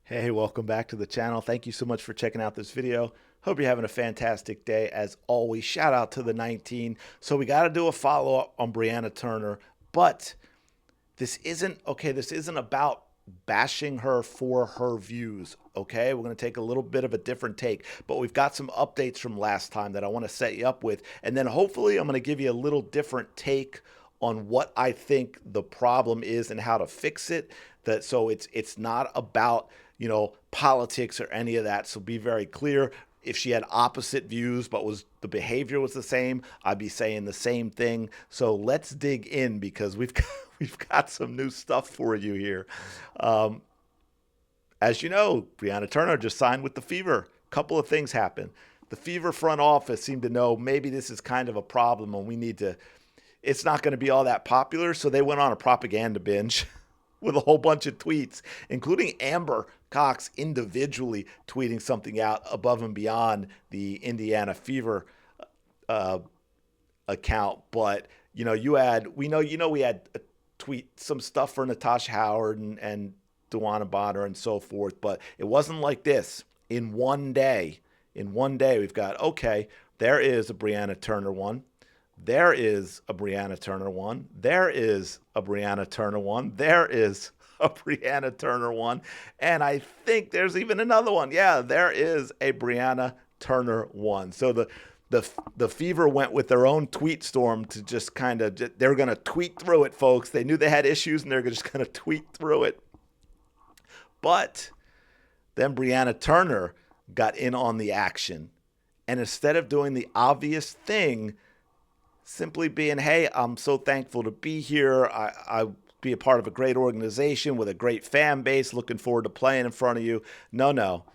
Hey, welcome back to the channel. Thank you so much for checking out this video. Hope you're having a fantastic day. As always, shout out to the 19. So we got to do a follow-up on Brianna Turner, but this isn't about bashing her for her views, okay? We're going to take a little bit of a different take, but we've got some updates from last time that I want to set you up with, and then hopefully I'm going to give you a little different take on what I think the problem is and how to fix it. That so it's not about, politics or any of that. So be very clear. If she had opposite views but was the behavior was the same, I'd be saying the same thing. So let's dig in because we've got, we've got some new stuff for you here. Um, as you know, Brianna Turner just signed with the Fever. A couple of things happened. The Fever front office seemed to know maybe this is kind of a problem and we need to. It's not going to be all that popular, so they went on a propaganda binge with a whole bunch of tweets, including Amber Cox individually tweeting something out above and beyond the Indiana Fever uh, account. But you had we had a tweet some stuff for Natasha Howard and Dewana Bonner and so forth, but it wasn't like this in one day. In one day, we've got okay. There is a Brianna Turner one. There is a Brianna Turner one. There is a Brianna Turner one. There is a Brianna Turner one. And I think there's even another one. Yeah, there is a Brianna Turner one. So the Fever went with their own tweet storm to just kind of, they're going to tweet through it, folks. They knew they had issues and they're just going to tweet through it. But then Brianna Turner got in on the action. And instead of doing the obvious thing, simply being, hey, I'm so thankful to be here. I be a part of a great organization with a great fan base. Looking forward to playing in front of you. No.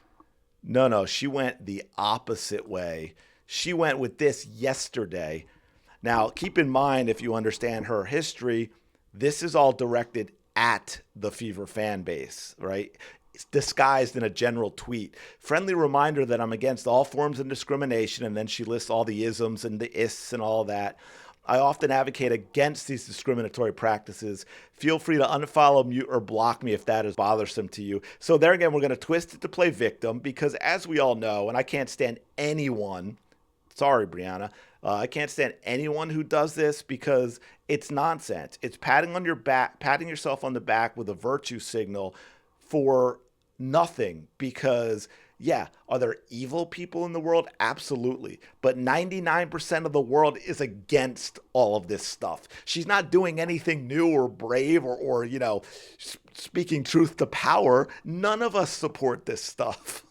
She went the opposite way. She went with this yesterday. Now, keep in mind, if you understand her history, this is all directed at the Fever fan base, right? It's disguised in a general tweet. Friendly reminder that I'm against all forms of discrimination. And then she lists all the isms and the ists and all that. I often advocate against these discriminatory practices. Feel free to unfollow, mute, or block me if that is bothersome to you. So there again, we're going to twist it to play victim because as we all know, and I can't stand anyone, sorry, Brianna, I can't stand anyone who does this because it's nonsense. It's patting on your back, patting yourself on the back with a virtue signal for nothing because yeah, are there evil people in the world? Absolutely. But 99% of the world is against all of this stuff. She's not doing anything new or brave or speaking truth to power. None of us support this stuff.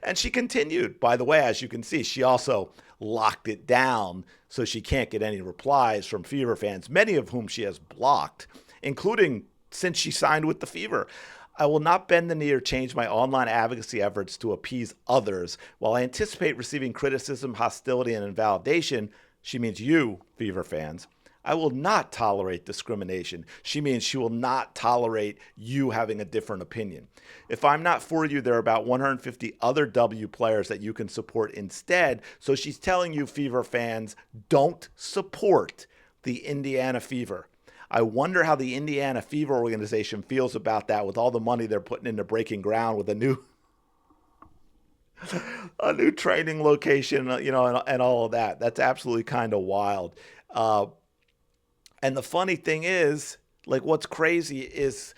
And she continued. By the way, as you can see, she also locked it down so she can't get any replies from Fever fans, many of whom she has blocked, including since she signed with the Fever. I will not bend the knee or change my online advocacy efforts to appease others. While I anticipate receiving criticism, hostility, and invalidation, she means you, Fever fans, I will not tolerate discrimination. She means she will not tolerate you having a different opinion. If I'm not for you, there are about 150 other W players that you can support instead. So she's telling you, Fever fans, don't support the Indiana Fever. I wonder how the Indiana Fever organization feels about that with all the money they're putting into breaking ground with a new training location, and all of that. That's absolutely kind of wild. Uh, and the funny thing is, like, what's crazy is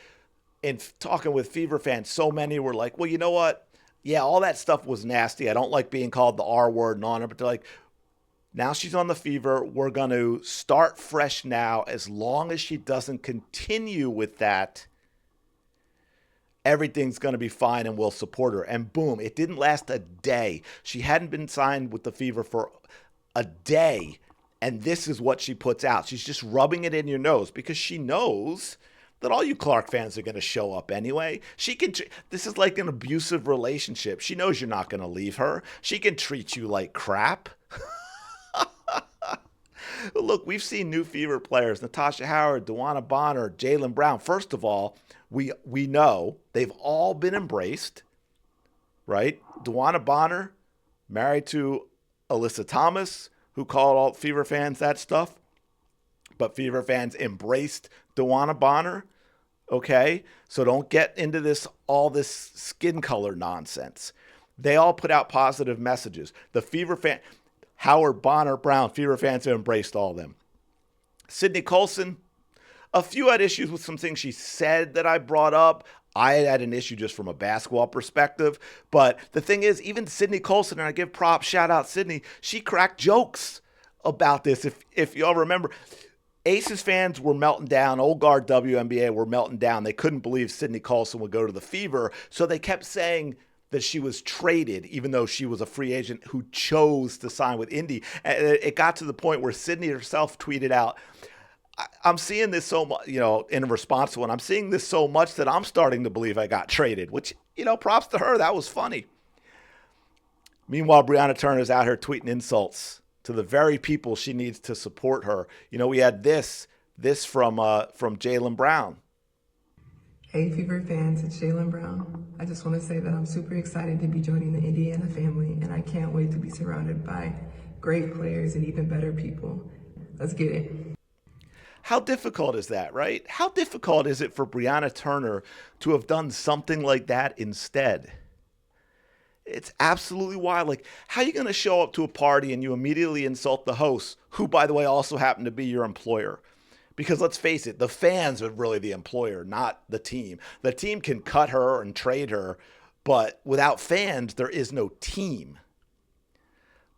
in talking with Fever fans, so many were like, well, you know what? Yeah, all that stuff was nasty. I don't like being called the R word and on it, but they're like, now she's on the Fever. We're going to start fresh now. As long as she doesn't continue with that, everything's going to be fine and we'll support her. And boom, it didn't last a day. She hadn't been signed with the Fever for a day. And this is what she puts out. She's just rubbing it in your nose because she knows that all you Clark fans are going to show up anyway. This is like an abusive relationship. She knows you're not going to leave her. She can treat you like crap. Look, we've seen new Fever players, Natasha Howard, Dewana Bonner, Jaylen Brown. First of all, we know they've all been embraced, right? Dewana Bonner, married to Alyssa Thomas, who called all Fever fans that stuff. But Fever fans embraced Dewana Bonner. Okay? So don't get into this skin color nonsense. They all put out positive messages. The Fever fan, Howard, Bonner, Brown, Fever fans have embraced all of them. Sydney Colson, a few had issues with some things she said that I brought up. I had an issue just from a basketball perspective. But the thing is, even Sydney Colson, and I give props, shout out Sydney, she cracked jokes about this. If y'all remember, Aces fans were melting down. Old guard WNBA were melting down. They couldn't believe Sydney Colson would go to the Fever. So they kept saying that she was traded, even though she was a free agent who chose to sign with Indy. And it got to the point where Sydney herself tweeted out, I'm seeing this so much, in response to it, I'm seeing this so much that I'm starting to believe I got traded, which, props to her. That was funny. Meanwhile, Brianna Turner is out here tweeting insults to the very people she needs to support her. We had this from Jaylen Brown. Hey Fever fans, it's Jaylen Brown. I just want to say that I'm super excited to be joining the Indiana family, and I can't wait to be surrounded by great players and even better people. Let's get it. How difficult is that, right? How difficult is it for Brianna Turner to have done something like that instead? It's absolutely wild. Like, how are you going to show up to a party and you immediately insult the host, who, by the way, also happened to be your employer? Because let's face it, the fans are really the employer, not the team. The team can cut her and trade her, but without fans, there is no team.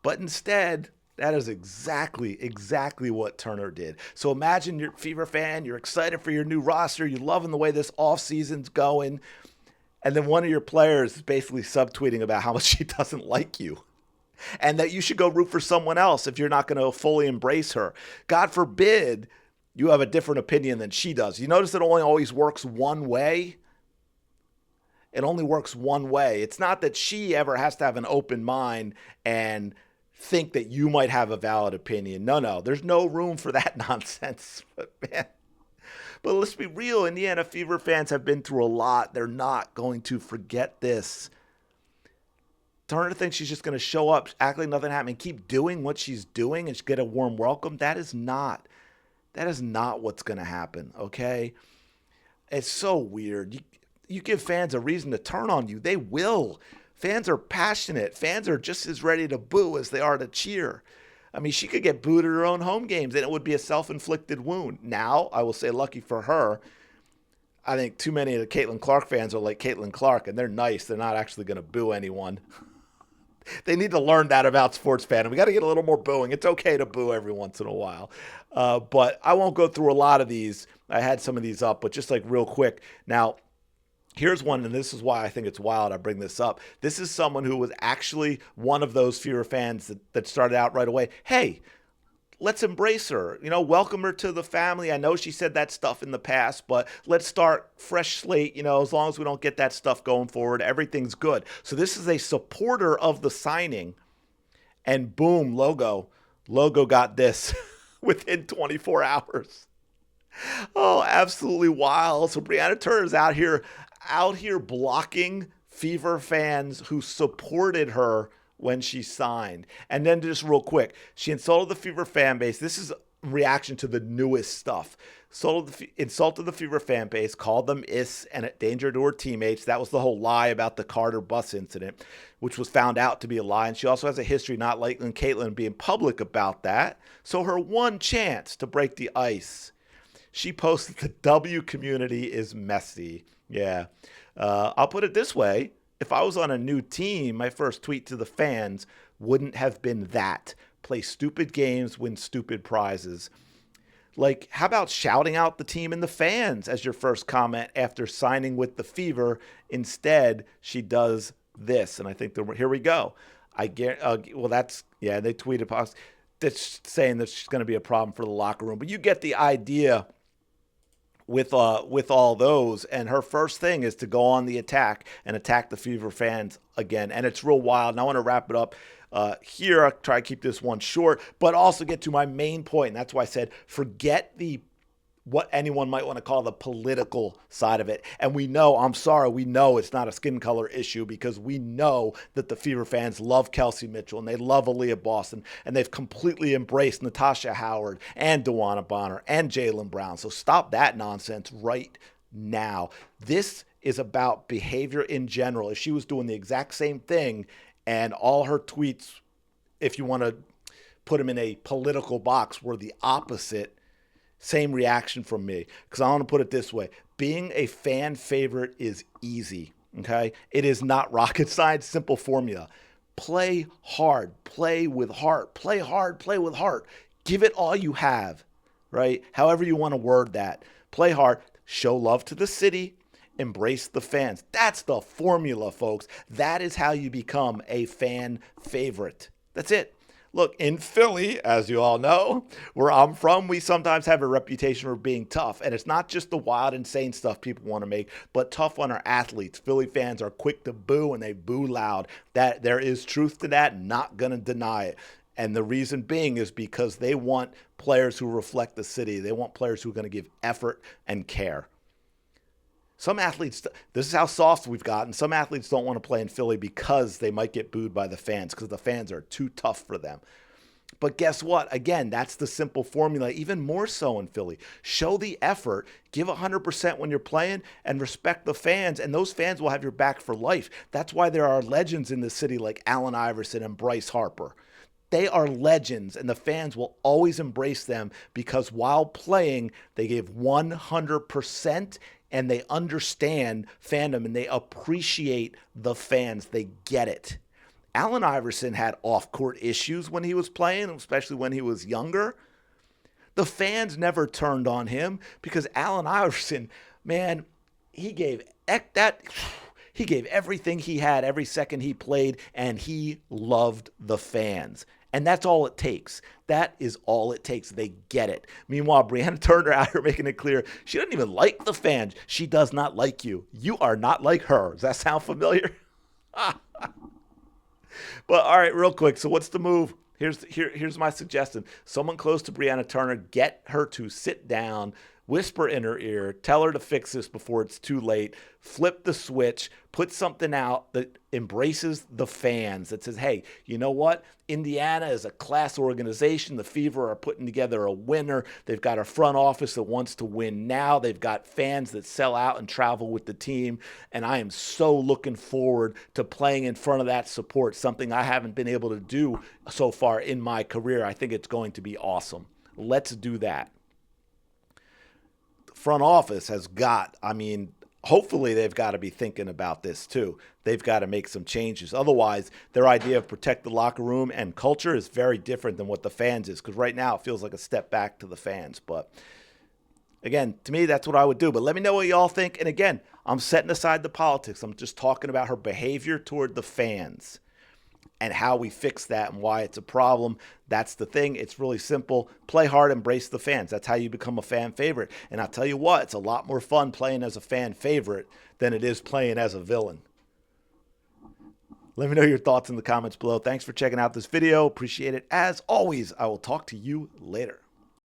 But instead, that is exactly what Turner did. So imagine you're a Fever fan, you're excited for your new roster, you're loving the way this offseason's going, and then one of your players is basically subtweeting about how much she doesn't like you and that you should go root for someone else if you're not going to fully embrace her. God forbid you have a different opinion than she does. You notice it only always works one way? It only works one way. It's not that she ever has to have an open mind and think that you might have a valid opinion. No, there's no room for that nonsense. But let's be real, Indiana Fever fans have been through a lot. They're not going to forget this. Turner thinks she's just going to show up, act like nothing happened, and keep doing what she's doing and get a warm welcome. That is not what's going to happen, okay? It's so weird. You give fans a reason to turn on you. They will. Fans are passionate. Fans are just as ready to boo as they are to cheer. I mean, she could get booed at her own home games, and it would be a self-inflicted wound. Now, I will say, lucky for her, I think too many of the Caitlin Clark fans are like Caitlin Clark, and they're nice. They're not actually going to boo anyone. They need to learn that about sports fandom. We got to get a little more booing. It's okay to boo every once in a while. But I won't go through a lot of these. I had some of these up, but just like real quick. Now, here's one, and this is why I think it's wild I bring this up. This is someone who was actually one of those Fever fans that started out right away. Hey, let's embrace her. Welcome her to the family. I know she said that stuff in the past, but let's start fresh slate. As long as we don't get that stuff going forward, everything's good. So this is a supporter of the signing, and boom, Logo got this within 24 hours. Oh, absolutely wild. So Brianna Turner is out here blocking Fever fans who supported her when she signed. And then just real quick, she insulted the Fever fan base. This is reaction to the newest stuff. Insulted the Fever fan base, called them is and a danger to her teammates. That was the whole lie about the Carter bus incident, which was found out to be a lie. And she also has a history not liking Caitlin being public about that. So her one chance to break the ice, she posted the W community is messy. Yeah. I'll put it this way. If I was on a new team, my first tweet to the fans wouldn't have been that. Play stupid games, win stupid prizes. Like, how about shouting out the team and the fans as your first comment after signing with the Fever? Instead, she does this. And I think, here we go. They tweeted that's saying that she's going to be a problem for the locker room. But you get the idea with all those, and her first thing is to go on the attack and attack the Fever fans again, and it's real wild. And I want to wrap it up here. I'll try to keep this one short, but also get to my main point, and that's why I said forget what anyone might want to call the political side of it. And we know it's not a skin color issue, because we know that the Fever fans love Kelsey Mitchell and they love Aaliyah Boston, and they've completely embraced Natasha Howard and DeWanna Bonner and Jaylen Brown. So stop that nonsense right now. This is about behavior in general. If she was doing the exact same thing and all her tweets, if you want to put them in a political box, were the opposite, same reaction from me. Because I want to put it this way: being a fan favorite is easy. Okay, it is not rocket science. Simple formula: play hard, play with heart, play hard, play with heart. Give it all you have. Right? However you want to word that. Play hard. Show love to the city. Embrace the fans. That's the formula, folks. That is how you become a fan favorite. That's it. Look, in Philly, as you all know, where I'm from, we sometimes have a reputation for being tough. And it's not just the wild, insane stuff people want to make, but tough on our athletes. Philly fans are quick to boo, and they boo loud. That there is truth to that, not going to deny it. And the reason being is because they want players who reflect the city. They want players who are going to give effort and care. Some athletes, this is how soft we've gotten. Some athletes don't want to play in Philly because they might get booed by the fans, because the fans are too tough for them. But guess what? Again, that's the simple formula, even more so in Philly. Show the effort, give 100% when you're playing, and respect the fans, and those fans will have your back for life. That's why there are legends in the city like Allen Iverson and Bryce Harper. They are legends, and the fans will always embrace them because while playing, they gave 100%, and they understand fandom, and they appreciate the fans. They get it. Allen Iverson had off-court issues when he was playing, especially when he was younger. The fans never turned on him because Allen Iverson, man, he gave everything he had every second he played, and he loved the fans. And that's all it takes. That is all it takes. They get it. Meanwhile, Brianna Turner out here making it clear she doesn't even like the fans. She does not like you. You are not like her. Does that sound familiar? But all right, real quick. So what's the move? Here's my suggestion. Someone close to Brianna Turner, get her to sit down, whisper in her ear, tell her to fix this before it's too late, flip the switch, put something out that embraces the fans, that says, hey, you know what? Indiana is a class organization. The Fever are putting together a winner. They've got a front office that wants to win now. They've got fans that sell out and travel with the team. And I am so looking forward to playing in front of that support, something I haven't been able to do so far in my career. I think it's going to be awesome. Let's do that. Front office has got, hopefully they've got to be thinking about this too. They've got to make some changes. Otherwise, their idea of protect the locker room and culture is very different than what the fans is, because right now it feels like a step back to the fans. But again, to me, that's what I would do. But let me know what y'all think. And again, I'm setting aside the politics. I'm just talking about her behavior toward the fans and how we fix that and why it's a problem. That's the thing. It's really simple. Play hard, embrace the fans. That's how you become a fan favorite. And I'll tell you what, it's a lot more fun playing as a fan favorite than it is playing as a villain. Let me know your thoughts in the comments below. Thanks for checking out this video. Appreciate it. As always, I will talk to you later.